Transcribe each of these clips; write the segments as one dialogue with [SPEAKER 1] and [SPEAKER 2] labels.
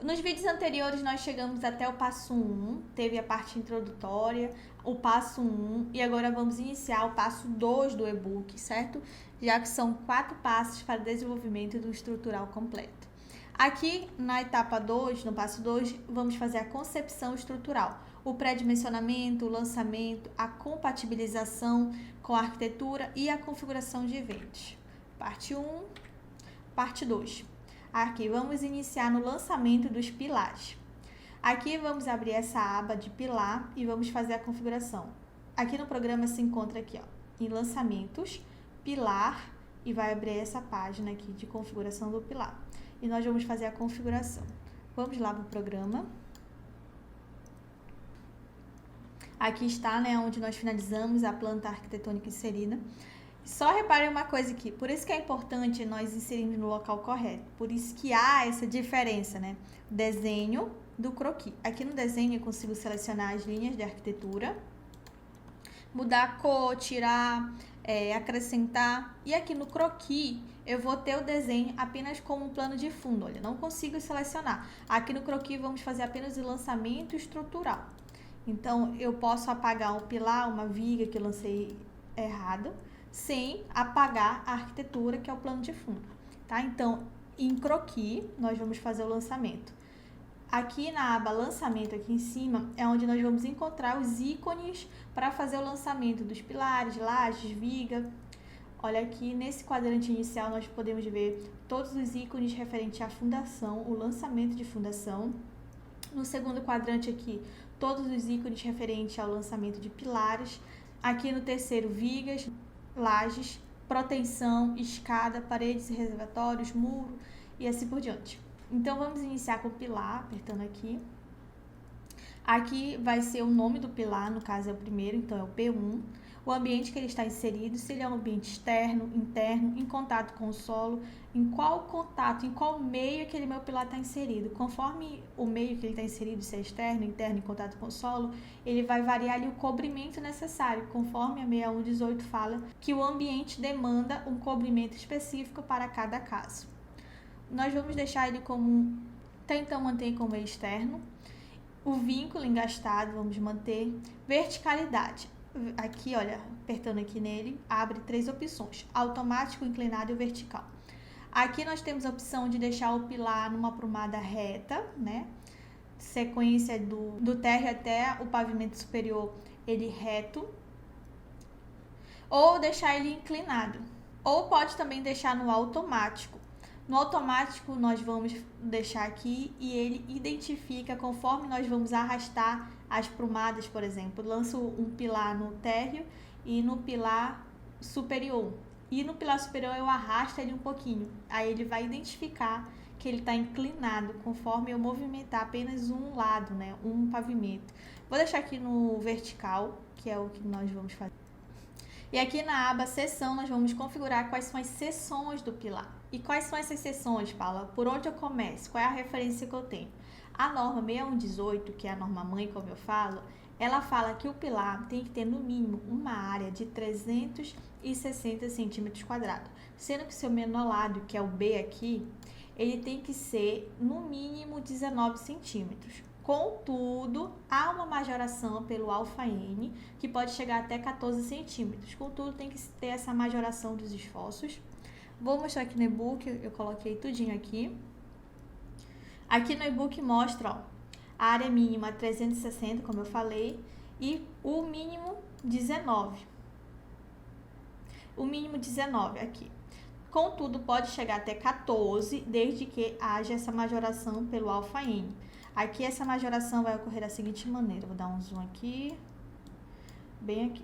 [SPEAKER 1] Nos vídeos anteriores nós chegamos até o passo 1, teve a parte introdutória, o passo 1 e agora vamos iniciar o passo 2 do e-book, certo? Já que são 4 passos para o desenvolvimento do estrutural completo. Aqui na etapa 2, no passo 2, vamos fazer a concepção estrutural, o pré-dimensionamento, o lançamento, a compatibilização com a arquitetura e a configuração de eventos. Parte 1, parte 2. Aqui vamos iniciar no lançamento dos pilares. Aqui vamos abrir essa aba de pilar e vamos fazer a configuração. Aqui no programa se encontra aqui, ó, em lançamentos, pilar, e vai abrir essa página aqui de configuração do pilar. E nós vamos fazer a configuração. Vamos lá para o programa. Aqui está, né, onde nós finalizamos a planta arquitetônica inserida. Só reparem uma coisa aqui, por isso que é importante nós inserirmos no local correto, por isso que há essa diferença, né? Desenho do croquis. Aqui no desenho eu consigo selecionar as linhas de arquitetura, mudar a cor, tirar, acrescentar. E aqui no croquis eu vou ter o desenho apenas como um plano de fundo, olha, não consigo selecionar. Aqui no croquis vamos fazer apenas o lançamento estrutural. Então eu posso apagar um pilar, uma viga que eu lancei errado, sem apagar a arquitetura, que é o plano de fundo, tá? Então, em croquis, nós vamos fazer o lançamento. Aqui na aba lançamento, aqui em cima, é onde nós vamos encontrar os ícones para fazer o lançamento dos pilares, lajes, viga. Olha aqui, nesse quadrante inicial, nós podemos ver todos os ícones referentes à fundação, o lançamento de fundação. No segundo quadrante aqui, todos os ícones referentes ao lançamento de pilares. Aqui no terceiro, vigas, lajes, proteção, escada, paredes e reservatórios, muro e assim por diante. Então, vamos iniciar com o pilar, apertando aqui. Aqui vai ser o nome do pilar, no caso é o primeiro, então é o P1. O ambiente que ele está inserido, se ele é um ambiente externo, interno, em contato com o solo, em qual contato, em qual meio aquele meu pilar está inserido. Conforme o meio que ele está inserido, se é externo, interno, em contato com o solo, ele vai variar ali o cobrimento necessário, conforme a 6118 fala que o ambiente demanda um cobrimento específico para cada caso. Nós vamos deixar ele como, tentar manter como meio externo. O vínculo engastado, vamos manter. Verticalidade. Aqui, olha, apertando aqui nele, abre 3 opções: automático, inclinado e vertical. Aqui nós temos a opção de deixar o pilar numa aprumada reta, né? Sequência do térreo até o pavimento superior, ele reto. Ou deixar ele inclinado. Ou pode também deixar no automático. No automático, nós vamos deixar aqui e ele identifica conforme nós vamos arrastar as prumadas, por exemplo. Lanço um pilar no térreo e no pilar superior. E no pilar superior eu arrasto ele um pouquinho. Aí ele vai identificar que ele está inclinado conforme eu movimentar apenas um lado, né? Um pavimento. Vou deixar aqui no vertical, que é o que nós vamos fazer. E aqui na aba seção nós vamos configurar quais são as seções do pilar. E quais são essas seções, Paula? Por onde eu começo? Qual é a referência que eu tenho? A norma 6118, que é a norma mãe, como eu falo, ela fala que o pilar tem que ter no mínimo uma área de 360 centímetros quadrados. Sendo que o seu menor lado, que é o B aqui, ele tem que ser no mínimo 19 centímetros. Contudo, há uma majoração pelo alfa-N, que pode chegar até 14 centímetros. Contudo, tem que ter essa majoração dos esforços. Vou mostrar aqui no e-book, eu coloquei tudinho aqui. Aqui no e-book mostra, ó, a área mínima 360, como eu falei, e o mínimo 19. O mínimo 19 aqui. Contudo, pode chegar até 14, desde que haja essa majoração pelo alfa-N. Aqui essa majoração vai ocorrer da seguinte maneira, vou dar um zoom aqui, bem aqui.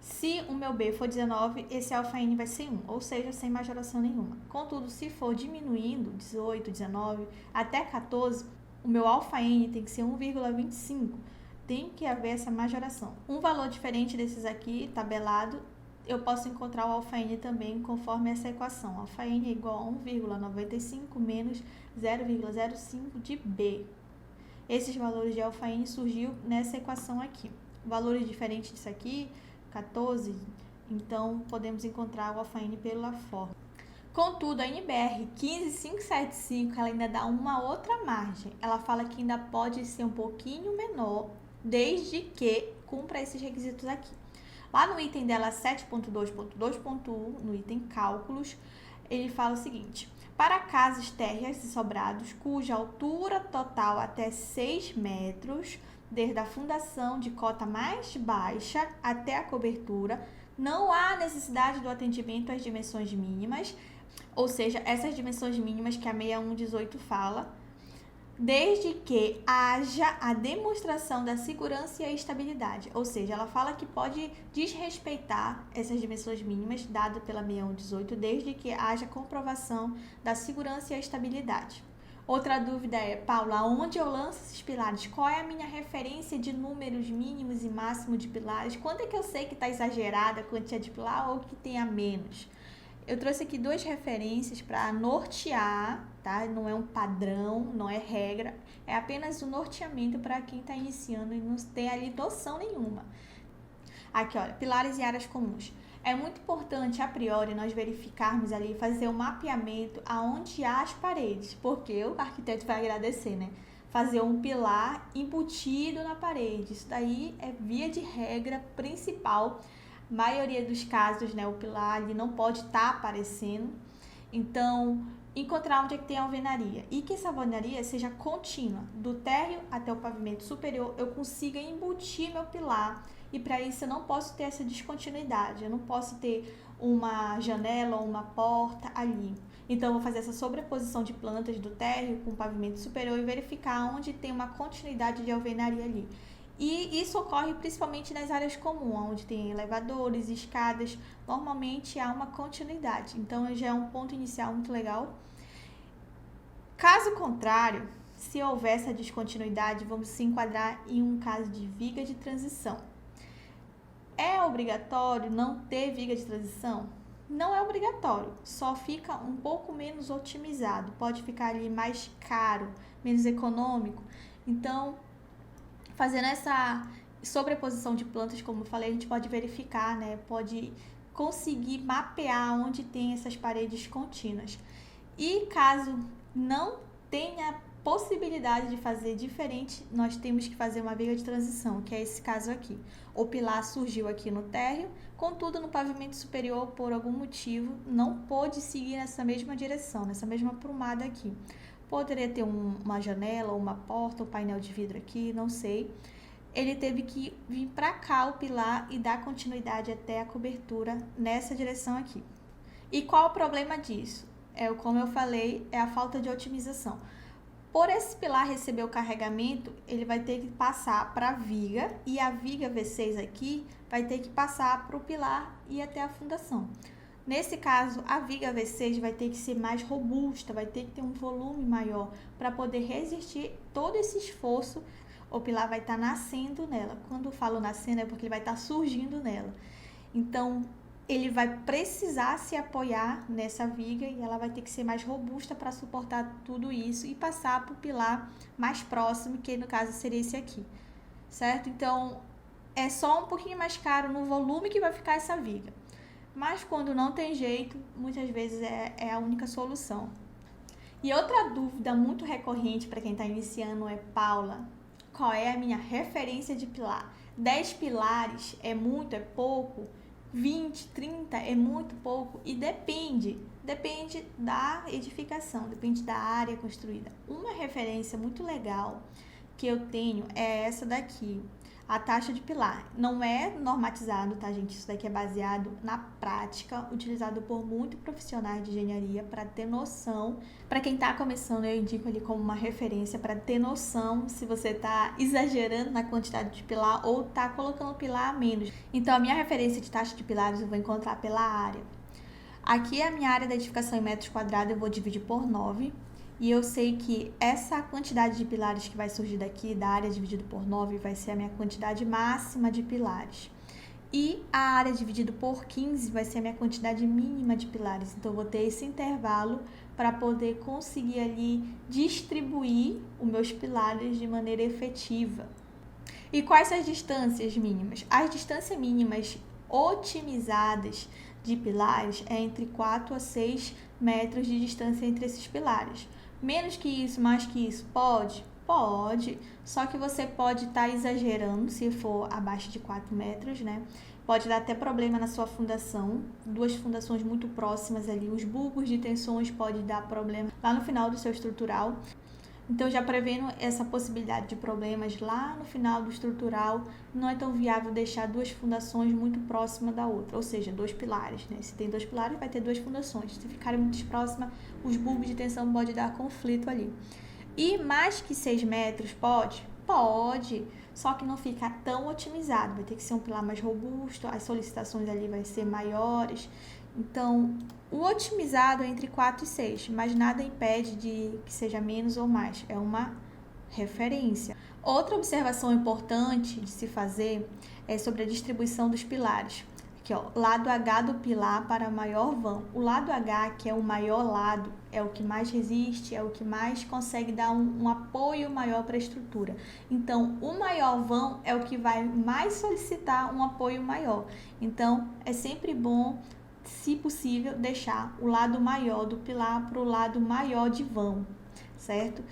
[SPEAKER 1] Se o meu B for 19, esse alfa-N vai ser 1, ou seja, sem majoração nenhuma. Contudo, se for diminuindo, 18, 19, até 14, o meu alfa-N tem que ser 1,25, tem que haver essa majoração. Um valor diferente desses aqui, tabelado, eu posso encontrar o alfa-N também conforme essa equação. Alfa-N é igual a 1,95 menos 0,05 de B. Esses valores de alfa-N surgiu nessa equação aqui. Valores diferentes disso aqui, 14, então podemos encontrar o alfa-N pela fórmula. Contudo, a NBR 15575, ela ainda dá uma outra margem. Ela fala que ainda pode ser um pouquinho menor, desde que cumpra esses requisitos aqui. Lá no item dela 7.2.2.1, no item cálculos, ele fala o seguinte: para casas térreas e sobrados, cuja altura total até 6 metros, desde a fundação de cota mais baixa até a cobertura, não há necessidade do atendimento às dimensões mínimas, ou seja, essas dimensões mínimas que a 6118 fala, desde que haja a demonstração da segurança e a estabilidade. Ou seja, ela fala que pode desrespeitar essas dimensões mínimas dadas pela 6118, desde que haja comprovação da segurança e a estabilidade. Outra dúvida é, Paula, onde eu lanço esses pilares? Qual é a minha referência de números mínimos e máximos de pilares? Quando é que eu sei que está exagerada a quantia de pilar ou que tenha menos? Eu trouxe aqui 2 referências para nortear, tá? Não é um padrão, não é regra, é apenas um norteamento para quem está iniciando e não tem ali noção nenhuma. Aqui, olha, pilares e áreas comuns. É muito importante, a priori, nós verificarmos ali, fazer um mapeamento aonde há as paredes, porque o arquiteto vai agradecer, né? Fazer um pilar embutido na parede. Isso daí é via de regra principal. Maioria dos casos, né, o pilar ali não pode estar aparecendo. Então, encontrar onde é que tem a alvenaria e que essa alvenaria seja contínua, do térreo até o pavimento superior, eu consiga embutir meu pilar. E para isso eu não posso ter essa descontinuidade, eu não posso ter uma janela ou uma porta ali. Então, eu vou fazer essa sobreposição de plantas do térreo com o pavimento superior e verificar onde tem uma continuidade de alvenaria ali. E isso ocorre principalmente nas áreas comuns, onde tem elevadores, escadas, normalmente há uma continuidade. Então, já é um ponto inicial muito legal. Caso contrário, se houver essa descontinuidade, vamos se enquadrar em um caso de viga de transição. É obrigatório não ter viga de transição? Não é obrigatório, só fica um pouco menos otimizado, pode ficar ali mais caro, menos econômico. Então, fazendo essa sobreposição de plantas, como eu falei, a gente pode verificar, né? Pode conseguir mapear onde tem essas paredes contínuas. E caso não tenha possibilidade de fazer diferente, nós temos que fazer uma viga de transição, que é esse caso aqui. O pilar surgiu aqui no térreo, contudo no pavimento superior, por algum motivo, não pôde seguir nessa mesma direção, nessa mesma aprumada aqui. Poderia ter uma janela, uma porta, um painel de vidro aqui, não sei. Ele teve que vir para cá o pilar e dar continuidade até a cobertura nessa direção aqui. E qual o problema disso? Como eu falei, é a falta de otimização. Por esse pilar receber o carregamento, ele vai ter que passar para a viga e a viga V6 aqui vai ter que passar para o pilar e até a fundação. Nesse caso, a viga V6 vai ter que ser mais robusta, vai ter que ter um volume maior para poder resistir todo esse esforço. O pilar vai estar nascendo nela. Quando eu falo nascendo é porque ele vai estar surgindo nela. Então, ele vai precisar se apoiar nessa viga e ela vai ter que ser mais robusta para suportar tudo isso e passar para o pilar mais próximo, que no caso seria esse aqui, certo? Então, é só um pouquinho mais caro no volume que vai ficar essa viga. Mas quando não tem jeito, muitas vezes é a única solução. E outra dúvida muito recorrente para quem está iniciando é, Paula, qual é a minha referência de pilar? 10 pilares é muito, é pouco? 20, 30 é muito pouco? E depende da edificação, depende da área construída. Uma referência muito legal que eu tenho é essa daqui. A taxa de pilar não é normatizado, tá, gente? Isso daqui é baseado na prática, utilizado por muitos profissionais de engenharia para ter noção. Para quem está começando, eu indico ali como uma referência para ter noção se você está exagerando na quantidade de pilar ou está colocando pilar a menos. Então, a minha referência de taxa de pilares eu vou encontrar pela área. Aqui é a minha área da edificação em metros quadrados, eu vou dividir por 9. E eu sei que essa quantidade de pilares que vai surgir daqui, da área dividida por 9, vai ser a minha quantidade máxima de pilares. E a área dividida por 15 vai ser a minha quantidade mínima de pilares. Então, eu vou ter esse intervalo para poder conseguir ali distribuir os meus pilares de maneira efetiva. E quais são as distâncias mínimas? As distâncias mínimas otimizadas de pilares é entre 4 a 6 metros de distância entre esses pilares. Menos que isso, mais que isso, pode? Pode, só que você pode estar exagerando se for abaixo de 4 metros, né? Pode dar até problema na sua fundação, duas fundações muito próximas ali, os bulbos de tensões pode dar problema lá no final do seu estrutural. Então, já prevendo essa possibilidade de problemas lá no final do estrutural, não é tão viável deixar duas fundações muito próximas da outra, ou seja, dois pilares, né? Se tem dois pilares, vai ter duas fundações. Se ficarem muito próximas, os bulbos de tensão podem dar conflito ali. E mais que 6 metros, pode? Pode, só que não fica tão otimizado, vai ter que ser um pilar mais robusto, as solicitações ali vai ser maiores. Então, o otimizado é entre 4 e 6, mas nada impede de que seja menos ou mais, é uma referência. Outra observação importante de se fazer é sobre a distribuição dos pilares. Aqui, ó, lado H do pilar para maior vão. O lado H, que é o maior lado, é o que mais resiste, é o que mais consegue dar um apoio maior para a estrutura. Então, o maior vão é o que vai mais solicitar um apoio maior. Então, é sempre bom, se possível, deixar o lado maior do pilar para o lado maior de vão, certo?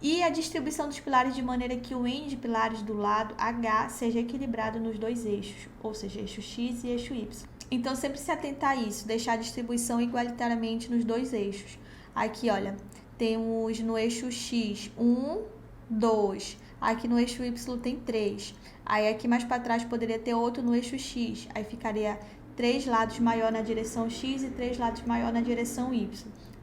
[SPEAKER 1] E a distribuição dos pilares de maneira que o N de pilares do lado H seja equilibrado nos dois eixos, ou seja, eixo X e eixo Y. Então, sempre se atentar a isso, deixar a distribuição igualitariamente nos dois eixos. Aqui, olha, temos no eixo X 1, 2. Aqui no eixo Y tem 3. Aí aqui mais para trás poderia ter outro no eixo X. Aí ficaria 3 lados maior na direção X e 3 lados maior na direção Y.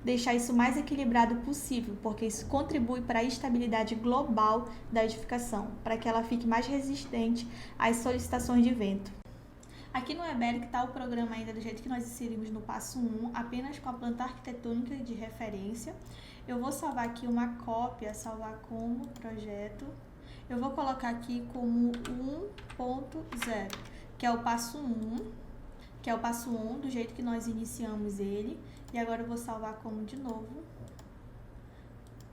[SPEAKER 1] Deixar isso mais equilibrado possível, porque isso contribui para a estabilidade global da edificação, para que ela fique mais resistente às solicitações de vento. Aqui no EBERIC está o programa ainda do jeito que nós inserimos no passo 1, apenas com a planta arquitetônica de referência. Eu vou salvar aqui uma cópia, salvar como projeto. Eu vou colocar aqui como 1.0, que é o passo 1, que é o passo 1 do jeito que nós iniciamos ele. E agora eu vou salvar como de novo,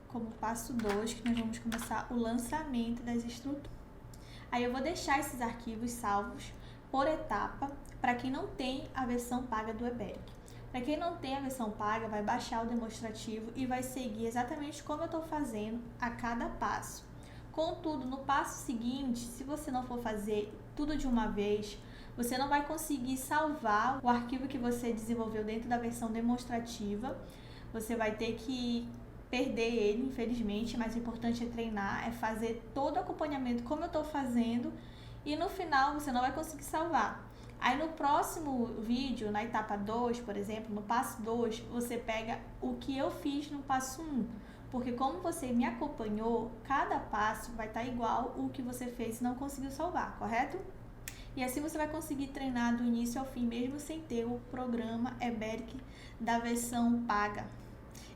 [SPEAKER 1] como passo 2, que nós vamos começar o lançamento das estruturas. Aí eu vou deixar esses arquivos salvos por etapa, para quem não tem a versão paga do EBERIC. Para quem não tem a versão paga, vai baixar o demonstrativo e vai seguir exatamente como eu estou fazendo a cada passo. Contudo, no passo seguinte, se você não for fazer tudo de uma vez, você não vai conseguir salvar o arquivo que você desenvolveu dentro da versão demonstrativa. Você vai ter que perder ele, infelizmente, mas o importante é treinar, é fazer todo o acompanhamento como eu estou fazendo e no final você não vai conseguir salvar. Aí no próximo vídeo, na etapa 2, por exemplo, no passo 2, você pega o que eu fiz no passo 1. Porque como você me acompanhou, cada passo vai estar igual o que você fez e não conseguiu salvar, correto? E assim você vai conseguir treinar do início ao fim, mesmo sem ter o programa EBERIC da versão paga.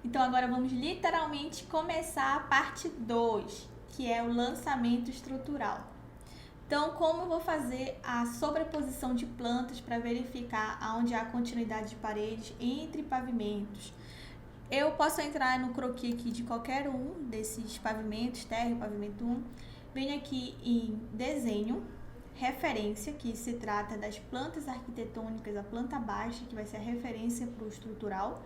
[SPEAKER 1] Então agora vamos literalmente começar a parte 2, que é o lançamento estrutural. Então, como eu vou fazer a sobreposição de plantas para verificar onde há continuidade de paredes entre pavimentos? Eu posso entrar no croquis aqui de qualquer um desses pavimentos, térreo, pavimento 1, venho aqui em desenho, referência, que se trata das plantas arquitetônicas, a planta baixa, que vai ser a referência para o estrutural.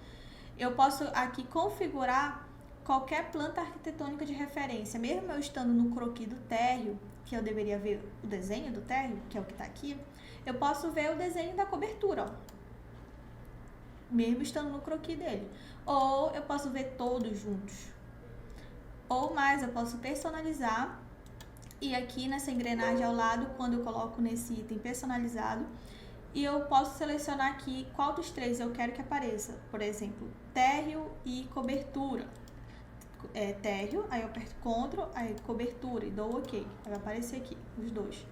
[SPEAKER 1] Eu posso aqui configurar qualquer planta arquitetônica de referência, mesmo eu estando no croquis do térreo, que eu deveria ver o desenho do térreo, que é o que está aqui, eu posso ver o desenho da cobertura, ó, mesmo estando no croquis dele. Ou eu posso ver todos juntos. Ou mais, eu posso personalizar. E aqui nessa engrenagem ao lado, quando eu coloco nesse item personalizado, e eu posso selecionar aqui qual dos três eu quero que apareça. Por exemplo, térreo e cobertura. Térreo, aí eu aperto Ctrl, aí cobertura e dou OK. Vai aparecer aqui, os dois.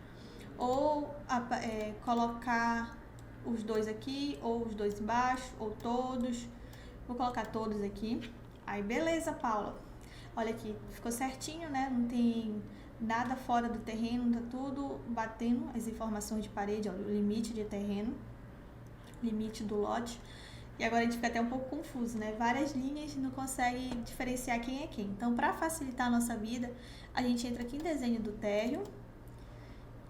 [SPEAKER 1] Ou colocar os dois aqui, ou os dois embaixo, ou todos. Vou colocar todos aqui. Aí, beleza, Paula. Olha aqui, ficou certinho, né? Não tem nada fora do terreno, tá tudo batendo as informações de parede, ó, o limite de terreno, limite do lote. E agora a gente fica até um pouco confuso, né? Várias linhas não consegue diferenciar quem é quem. Então, para facilitar a nossa vida, a gente entra aqui em desenho do térreo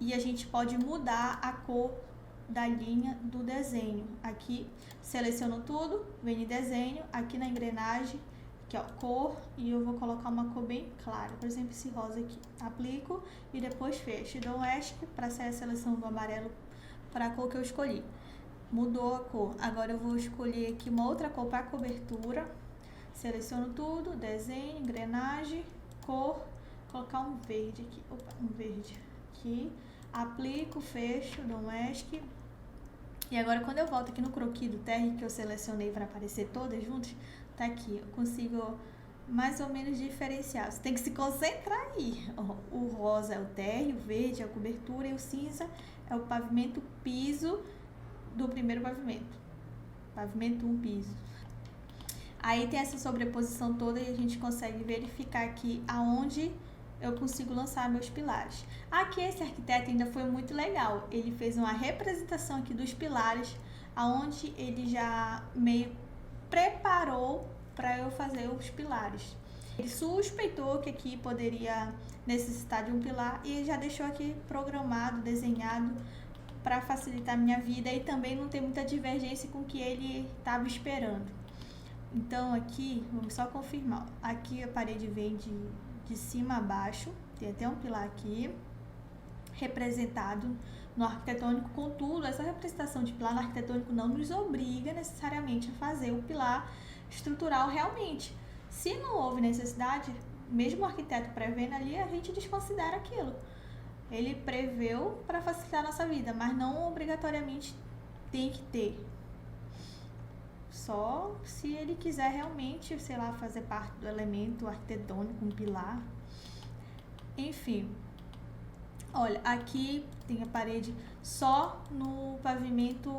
[SPEAKER 1] e a gente pode mudar a cor da linha do desenho. Aqui seleciono tudo, venho em desenho, aqui na engrenagem, aqui ó, cor, e eu vou colocar uma cor bem clara, por exemplo esse rosa aqui. Aplico e depois fecho. Dou um ESC para sair a seleção do amarelo para a cor que eu escolhi. Mudou a cor. Agora eu vou escolher aqui uma outra cor para a cobertura. Seleciono tudo, desenho, engrenagem, cor, colocar um verde aqui. Opa, um verde aqui. Aplico, fecho, dou um ESC. E agora quando eu volto aqui no croquis do terra que eu selecionei para aparecer todas juntas, tá aqui. Eu consigo mais ou menos diferenciar. Você tem que se concentrar aí. O rosa é o térreo, o verde é a cobertura e o cinza é o pavimento piso do primeiro pavimento. Pavimento 1, piso. Aí tem essa sobreposição toda e a gente consegue verificar aqui aonde eu consigo lançar meus pilares. Aqui esse arquiteto ainda foi muito legal. Ele fez uma representação aqui dos pilares, aonde ele já meio preparou para eu fazer os pilares. Ele suspeitou que aqui poderia necessitar de um pilar e já deixou aqui programado, desenhado para facilitar a minha vida e também não ter muita divergência com o que ele estava esperando. Então aqui, vamos só confirmar, aqui a parede vem de cima a baixo, tem até um pilar aqui, representado no arquitetônico. Contudo, essa representação de pilar no arquitetônico não nos obriga necessariamente a fazer o pilar estrutural realmente. Se não houve necessidade, mesmo o arquiteto prevendo ali, a gente desconsidera aquilo. Ele preveu para facilitar a nossa vida, mas não obrigatoriamente tem que ter. Só se ele quiser realmente, sei lá, fazer parte do elemento arquitetônico, um pilar. Enfim. Olha, aqui tem a parede só no pavimento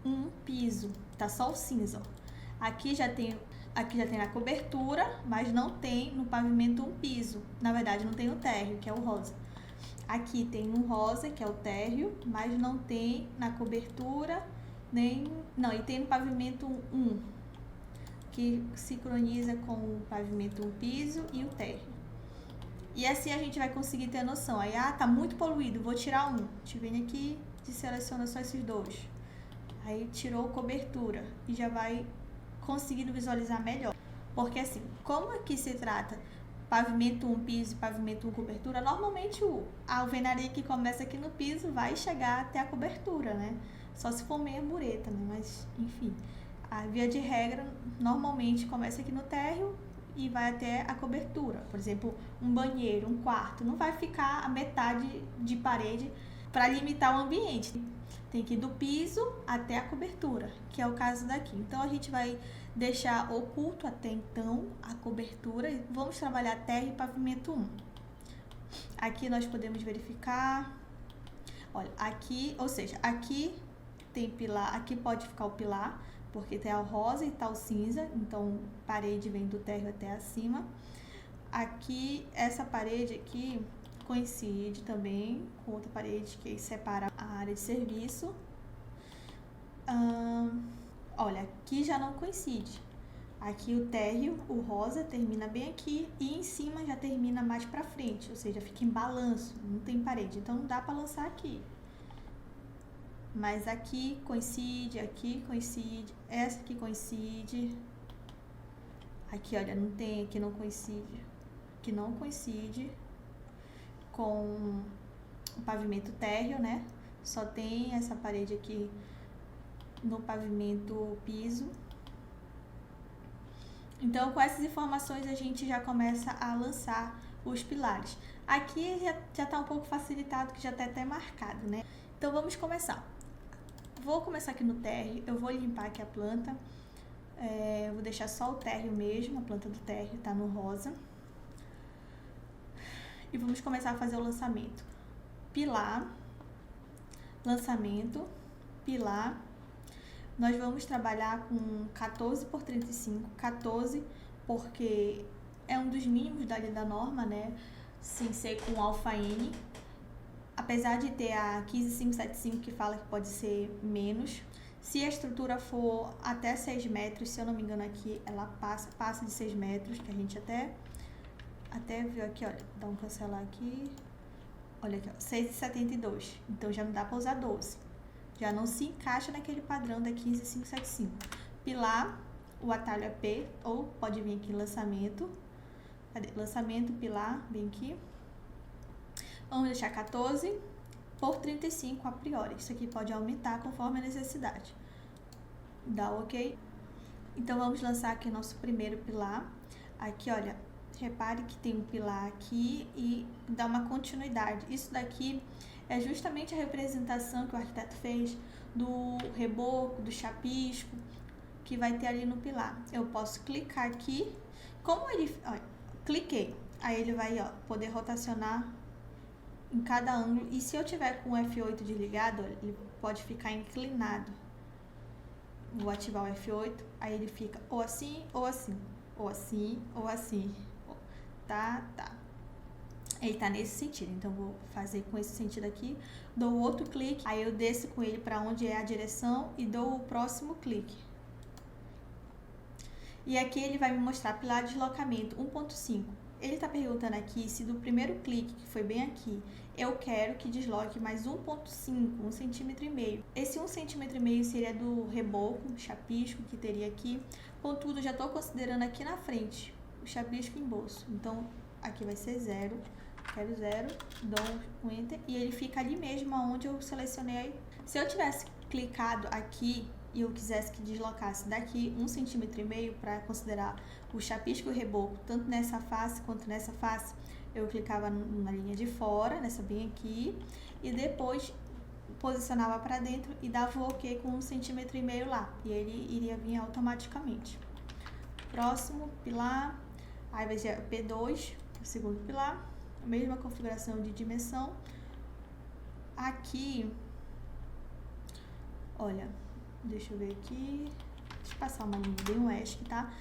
[SPEAKER 1] 1, piso. Tá só o cinza, ó. Aqui já tem a cobertura, mas não tem no pavimento 1, piso. Na verdade, não tem o térreo, que é o rosa. Aqui tem um rosa, que é o térreo, mas não tem na cobertura, e tem no pavimento 1, que sincroniza com o pavimento 1, piso e o térreo. E assim a gente vai conseguir ter noção. Aí, tá muito poluído, vou tirar um. A gente vem aqui e seleciona só esses dois. Aí tirou cobertura e já vai conseguindo visualizar melhor. Porque assim, como aqui se trata pavimento 1, piso e pavimento 1, cobertura, normalmente a alvenaria que começa aqui no piso vai chegar até a cobertura, né? Só se for meia mureta, né? Mas, enfim, a via de regra normalmente começa aqui no térreo e vai até a cobertura. Por exemplo, um banheiro, um quarto, não vai ficar a metade de parede para limitar o ambiente. Tem que ir do piso até a cobertura, que é o caso daqui. Então, a gente vai deixar oculto até então a cobertura e vamos trabalhar térreo e pavimento 1. Aqui nós podemos verificar, olha, aqui, ou seja, aqui tem pilar, aqui pode ficar o pilar, porque tem o rosa e tá o cinza, então parede vem do térreo até acima. Aqui, essa parede aqui coincide também com outra parede que separa a área de serviço. Olha, aqui já não coincide. Aqui o térreo, o rosa, termina bem aqui e em cima já termina mais pra frente, ou seja, fica em balanço, não tem parede, então não dá pra lançar aqui. Mas aqui coincide, essa aqui coincide. Aqui, olha, não tem, aqui não coincide. Aqui não coincide com o pavimento térreo, né? Só tem essa parede aqui no pavimento piso. Então, com essas informações, a gente já começa a lançar os pilares. Aqui já está um pouco facilitado, que já está até marcado, né? Então, vamos começar. Vou começar aqui no térreo, eu vou limpar aqui a planta. Vou deixar só o térreo mesmo, a planta do térreo tá no rosa. E vamos começar a fazer o lançamento. Pilar, lançamento, pilar. Nós vamos trabalhar com 14 por 35, 14 porque é um dos mínimos da norma, né? Sem ser com alfa N. Apesar de ter a 15575 que fala que pode ser menos, se a estrutura for até 6 metros, se eu não me engano aqui, ela passa de 6 metros, que a gente até viu aqui, olha, dá um cancelar aqui, olha aqui, ó, 6,72, então já não dá para usar 12. Já não se encaixa naquele padrão da 15575. Pilar, o atalho é P, ou pode vir aqui lançamento. Cadê? Lançamento, pilar, bem aqui. Vamos deixar 14 por 35 a priori. Isso aqui pode aumentar conforme a necessidade. Dá ok? Então, vamos lançar aqui o nosso primeiro pilar. Aqui, olha, repare que tem um pilar aqui e dá uma continuidade. Isso daqui é justamente a representação que o arquiteto fez do reboco, do chapisco, que vai ter ali no pilar. Eu posso clicar aqui, como ele... Olha, cliquei, aí ele vai poder rotacionar em cada ângulo. E se eu tiver com o F8 desligado, ele pode ficar inclinado. Vou ativar o F8, aí ele fica ou assim, ou assim, ou assim, ou assim. Tá. Ele tá nesse sentido, então vou fazer com esse sentido aqui. Dou outro clique, aí eu desço com ele para onde é a direção e dou o próximo clique. E aqui ele vai me mostrar pilar de deslocamento 1.5. Ele está perguntando aqui se do primeiro clique, que foi bem aqui, eu quero que desloque mais 1.5, 1,5 cm. Esse 1,5 cm seria do reboco, chapisco que teria aqui. Contudo, já estou considerando aqui na frente o chapisco em bolso. Então, aqui vai ser 0. Quero 0, dou um Enter e ele fica ali mesmo onde eu selecionei. Se eu tivesse clicado aqui e eu quisesse que deslocasse daqui 1,5 cm para considerar o chapisco e o reboco, tanto nessa face quanto nessa face, eu clicava na linha de fora, nessa bem aqui, e depois posicionava para dentro e dava o OK com 1,5 cm lá, e ele iria vir automaticamente. Próximo pilar, aí vai ser P2, o segundo pilar, a mesma configuração de dimensão. Aqui, olha, deixa eu ver aqui, deixa eu passar uma linha bem oeste, tá?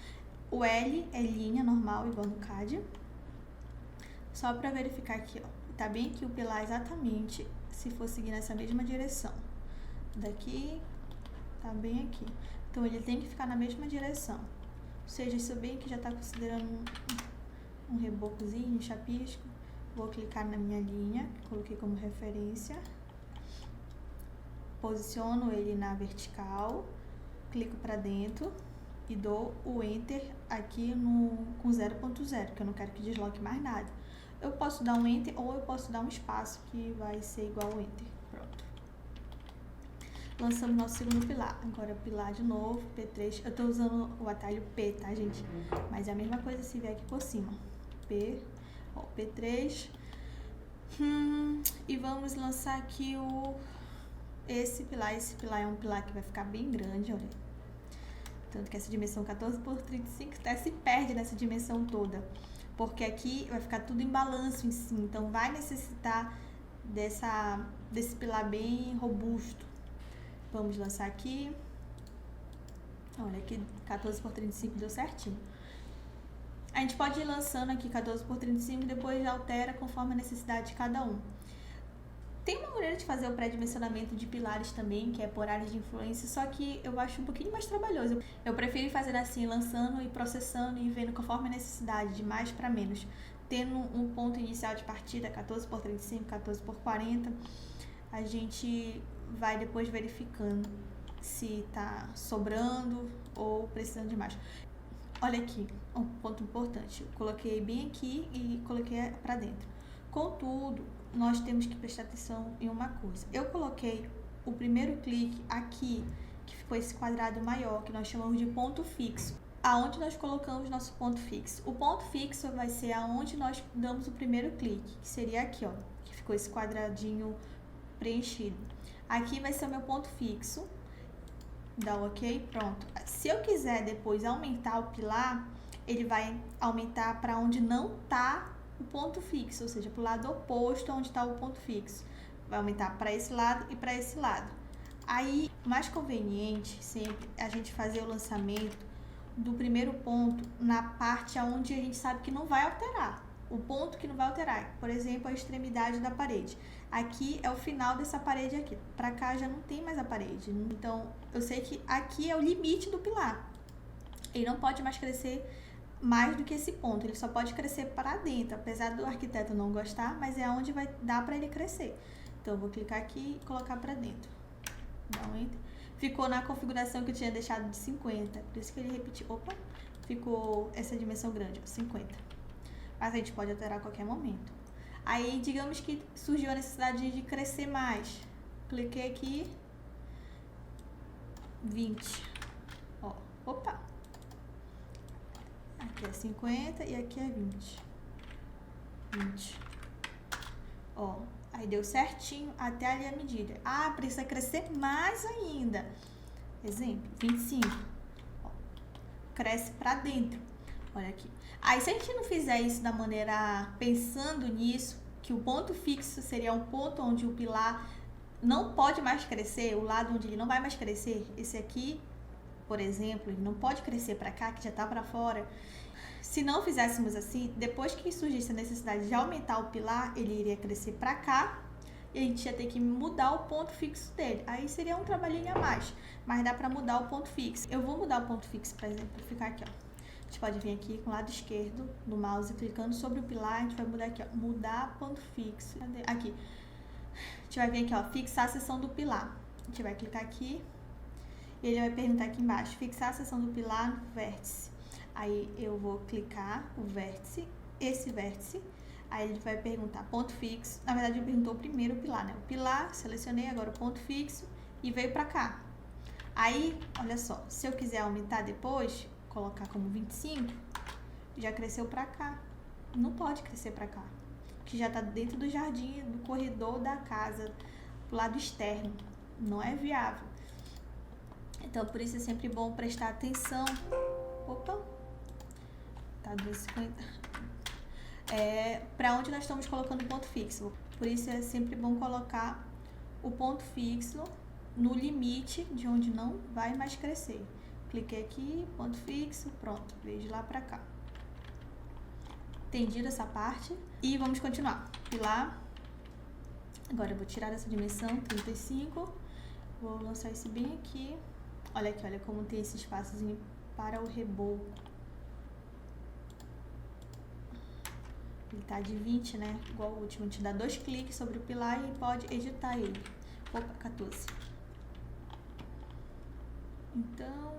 [SPEAKER 1] O L é linha normal, igual no CAD. Só para verificar aqui, ó, tá bem aqui o pilar exatamente, se for seguir nessa mesma direção. Daqui, tá bem aqui. Então, ele tem que ficar na mesma direção. Ou seja, isso bem que já tá considerando um rebocozinho, um chapisco. Vou clicar na minha linha, que coloquei como referência. Posiciono ele na vertical, clico para dentro e dou o Enter aqui com 0.0, que eu não quero que desloque mais nada. Eu posso dar um Enter ou eu posso dar um espaço, que vai ser igual ao Enter. Pronto. Lançamos nosso segundo pilar. Agora, pilar de novo, P3. Eu estou usando o atalho P, tá, gente? Mas é a mesma coisa se vier aqui por cima. P, ó, P3. E vamos lançar aqui esse pilar. Esse pilar é um pilar que vai ficar bem grande, olha. Tanto que essa dimensão 14 por 35 até se perde nessa dimensão toda. Porque aqui vai ficar tudo em balanço em si. Então, vai necessitar desse pilar bem robusto. Vamos lançar aqui. Olha, aqui 14 por 35 deu certinho. A gente pode ir lançando aqui 14 por 35 e depois altera conforme a necessidade de cada um. Tem uma maneira de fazer o pré-dimensionamento de pilares também, que é por áreas de influência, só que eu acho um pouquinho mais trabalhoso. Eu prefiro fazer assim, lançando e processando e vendo conforme a necessidade, de mais para menos. Tendo um ponto inicial de partida, 14 por 35, 14 por 40, a gente vai depois verificando se tá sobrando ou precisando de mais. Olha aqui, um ponto importante. Eu coloquei bem aqui e coloquei para dentro. Contudo, nós temos que prestar atenção em uma coisa. Eu coloquei o primeiro clique aqui, que ficou esse quadrado maior, que nós chamamos de ponto fixo. Aonde nós colocamos nosso ponto fixo? O ponto fixo vai ser aonde nós damos o primeiro clique, que seria aqui, ó, que ficou esse quadradinho preenchido. Aqui vai ser o meu ponto fixo. Dá o OK? Pronto. Se eu quiser depois aumentar o pilar, ele vai aumentar para onde não tá o ponto fixo, ou seja, para o lado oposto onde está o ponto fixo. Vai aumentar para esse lado e para esse lado. Aí, mais conveniente sempre a gente fazer o lançamento do primeiro ponto na parte onde a gente sabe que não vai alterar. O ponto que não vai alterar, por exemplo, a extremidade da parede. Aqui é o final dessa parede aqui. Para cá já não tem mais a parede. Então, eu sei que aqui é o limite do pilar. Ele não pode mais crescer mais do que esse ponto. Ele só pode crescer para dentro, apesar do arquiteto não gostar, mas é onde vai dar para ele crescer. Então, eu vou clicar aqui e colocar para dentro. Dá um enter. Ficou na configuração que eu tinha deixado de 50. Por isso que ele repetiu. Opa, ficou essa dimensão grande, ó, 50. Mas a gente pode alterar a qualquer momento. Aí, digamos que surgiu a necessidade de crescer mais. Cliquei aqui. 20. Ó, opa. Aqui é 50 e aqui é 20. 20. Ó, aí deu certinho até ali a medida. Ah, precisa crescer mais ainda. Exemplo, 25. Ó, cresce pra dentro. Olha aqui. Aí, se a gente não fizer isso da maneira pensando nisso, que o ponto fixo seria um ponto onde o pilar não pode mais crescer, o lado onde ele não vai mais crescer, esse aqui, por exemplo, ele não pode crescer para cá, que já tá para fora. Se não fizéssemos assim, depois que surgisse a necessidade de aumentar o pilar, ele iria crescer para cá e a gente ia ter que mudar o ponto fixo dele. Aí seria um trabalhinho a mais, mas dá para mudar o ponto fixo. Eu vou mudar o ponto fixo, por exemplo, ficar aqui, ó. A gente pode vir aqui com o lado esquerdo do mouse, clicando sobre o pilar, a gente vai mudar aqui, ó, mudar ponto fixo. Aqui. A gente vai vir aqui, ó, fixar a seção do pilar. A gente vai clicar aqui e ele vai perguntar aqui embaixo, fixar a seção do pilar no vértice. Aí eu vou clicar o vértice, esse vértice, aí ele vai perguntar ponto fixo. Na verdade, ele perguntou primeiro o pilar, né? O pilar, selecionei agora o ponto fixo e veio pra cá. Aí, olha só, se eu quiser aumentar depois, colocar como 25, já cresceu pra cá. Não pode crescer pra cá, que já tá dentro do jardim, do corredor da casa, do lado externo. Não é viável. Então, por isso é sempre bom prestar atenção. Opa! Tá 250. Para onde nós estamos colocando o ponto fixo. Por isso é sempre bom colocar o ponto fixo no limite de onde não vai mais crescer. Cliquei aqui, ponto fixo, pronto. Veio de lá para cá. Entendido essa parte? E vamos continuar. Pilar. Agora eu vou tirar essa dimensão, 35. Vou lançar esse bem aqui. Olha aqui, olha como tem esse espaçozinho para o reboco. Ele tá de 20, né? Igual o último. A gente dá 2 cliques sobre o pilar e pode editar ele. Opa, 14. Então,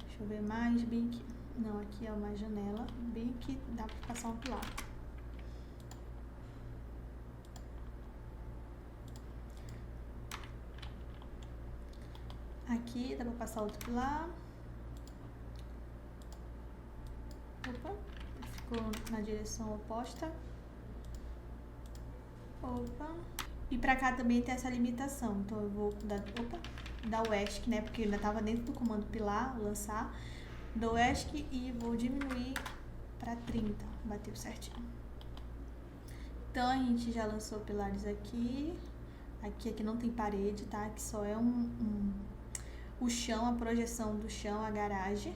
[SPEAKER 1] deixa eu ver mais, bem aqui. Não, aqui é uma janela, bem aqui dá pra passar um pilar. Aqui dá pra passar outro pilar. Opa, ficou na direção oposta. Opa. E pra cá também tem essa limitação, então eu vou dar o ESC, né, porque ainda tava dentro do comando pilar, lançar. Dou ESC e vou diminuir para 30, bateu certinho. Então a gente já lançou pilares aqui. Aqui não tem parede, tá? Aqui só é o chão, a projeção do chão, a garagem.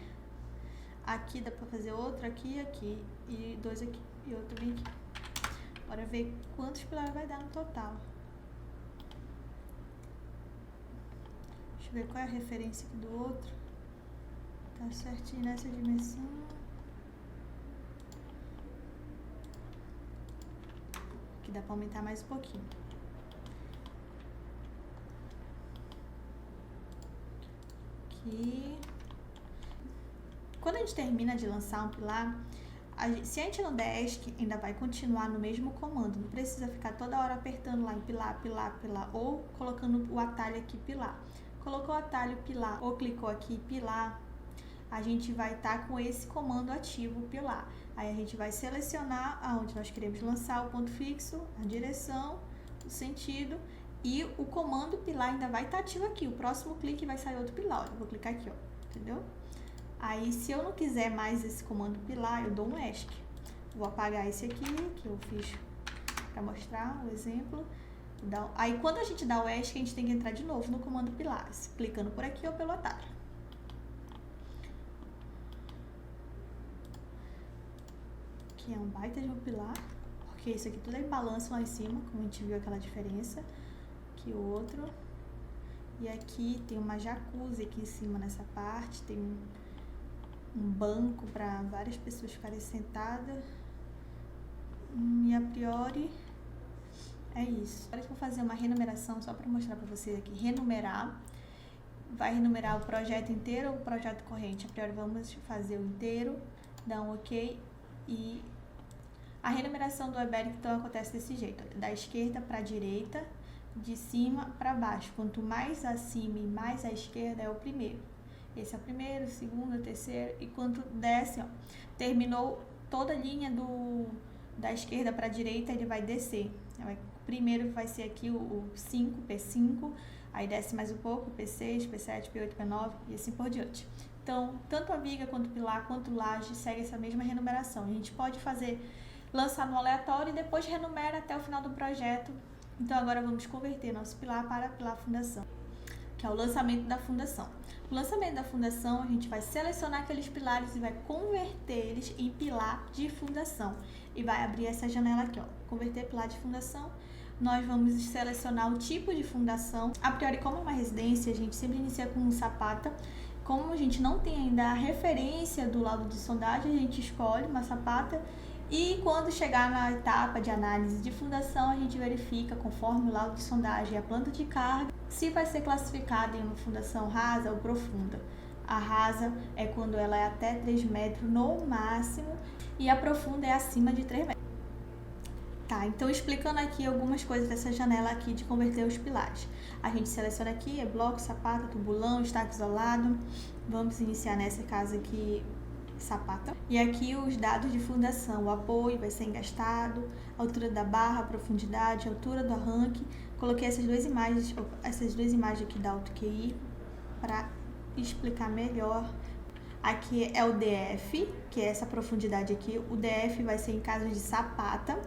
[SPEAKER 1] Aqui dá pra fazer outro aqui, aqui e 2 aqui e outro bem aqui. Bora ver quantos pilares vai dar no total. Deixa eu ver qual é a referência aqui do outro. Tá certinho nessa dimensão. Aqui dá pra aumentar mais um pouquinho. Aqui. Quando a gente termina de lançar um pilar, se a gente não der ESC, ainda vai continuar no mesmo comando. Não precisa ficar toda hora apertando lá em pilar, pilar, pilar, ou colocando o atalho aqui, pilar. Colocou o atalho pilar ou clicou aqui, pilar, a gente vai estar com esse comando ativo, pilar. Aí a gente vai selecionar aonde nós queremos lançar o ponto fixo, a direção, o sentido, e o comando pilar ainda vai estar ativo aqui. O próximo clique vai sair outro pilar. Olha, eu vou clicar aqui, ó, entendeu? Aí, se eu não quiser mais esse comando pilar, eu dou um ESC. Vou apagar esse aqui, que eu fiz para mostrar o exemplo. Aí, quando a gente dá o ESC, a gente tem que entrar de novo no comando pilar, clicando por aqui ou pelo atalho. Aqui é um baita de um pilar, porque isso aqui tudo é em balanço lá em cima, como a gente viu aquela diferença. Aqui o outro. E aqui tem uma jacuzzi aqui em cima nessa parte, tem um banco para várias pessoas ficarem sentadas. E a priori É isso. Agora eu vou fazer uma renumeração só para mostrar para vocês aqui. Renumerar. Vai renumerar o projeto inteiro ou o projeto corrente? A priori vamos fazer o inteiro, dar um OK. E a renumeração do Weberic então acontece desse jeito, da esquerda para a direita, de cima para baixo. Quanto mais acima e mais à esquerda é o primeiro. Esse é o primeiro, o segundo, o terceiro. E quanto desce, ó, terminou toda a linha da esquerda para a direita, ele vai descer. Primeiro vai ser aqui o 5, P5, aí desce mais um pouco, P6, P7, P8, P9 e assim por diante. Então, tanto a viga quanto o pilar, quanto o laje segue essa mesma renumeração. A gente pode lançar no aleatório e depois renumera até o final do projeto. Então, agora vamos converter nosso pilar para pilar fundação, que é o lançamento da fundação. No lançamento da fundação, a gente vai selecionar aqueles pilares e vai converter eles em pilar de fundação. E vai abrir essa janela aqui, ó, converter pilar de fundação. Nós vamos selecionar o tipo de fundação. A priori, como é uma residência, a gente sempre inicia com um sapata. Como a gente não tem ainda a referência do laudo de sondagem, a gente escolhe uma sapata. E quando chegar na etapa de análise de fundação, a gente verifica, conforme o laudo de sondagem e a planta de carga, se vai ser classificada em uma fundação rasa ou profunda. A rasa é quando ela é até 3 metros no máximo e a profunda é acima de 3 metros. Tá, então explicando aqui algumas coisas dessa janela aqui de converter os pilares. A gente seleciona aqui, é bloco, sapata, tubulão, estaca isolado. Vamos iniciar nessa casa aqui, sapata. E aqui os dados de fundação, o apoio vai ser engastado, a altura da barra, a profundidade, a altura do arranque. Coloquei essas duas imagens aqui da AutoQI para explicar melhor. Aqui é o DF, que é essa profundidade aqui. O DF vai ser em caso de sapata,